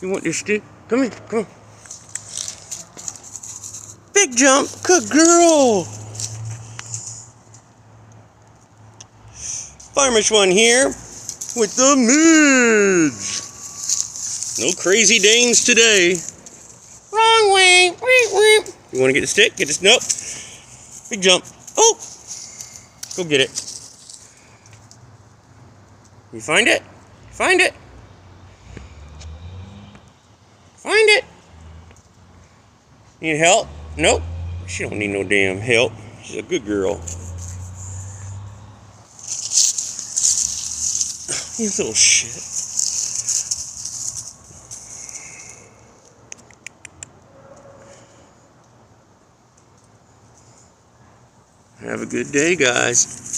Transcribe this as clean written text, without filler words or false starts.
You want this stick? Come here, come on. Big jump, good girl. Farmer's One here with the mids. No crazy Danes today. Wrong way. You want to get the stick? Get this. Nope. Big jump. Oh, go get it. You find it? Find it. Find it. Need help? Nope. She don't need no damn help. She's a good girl. You little shit. Have a good day, guys.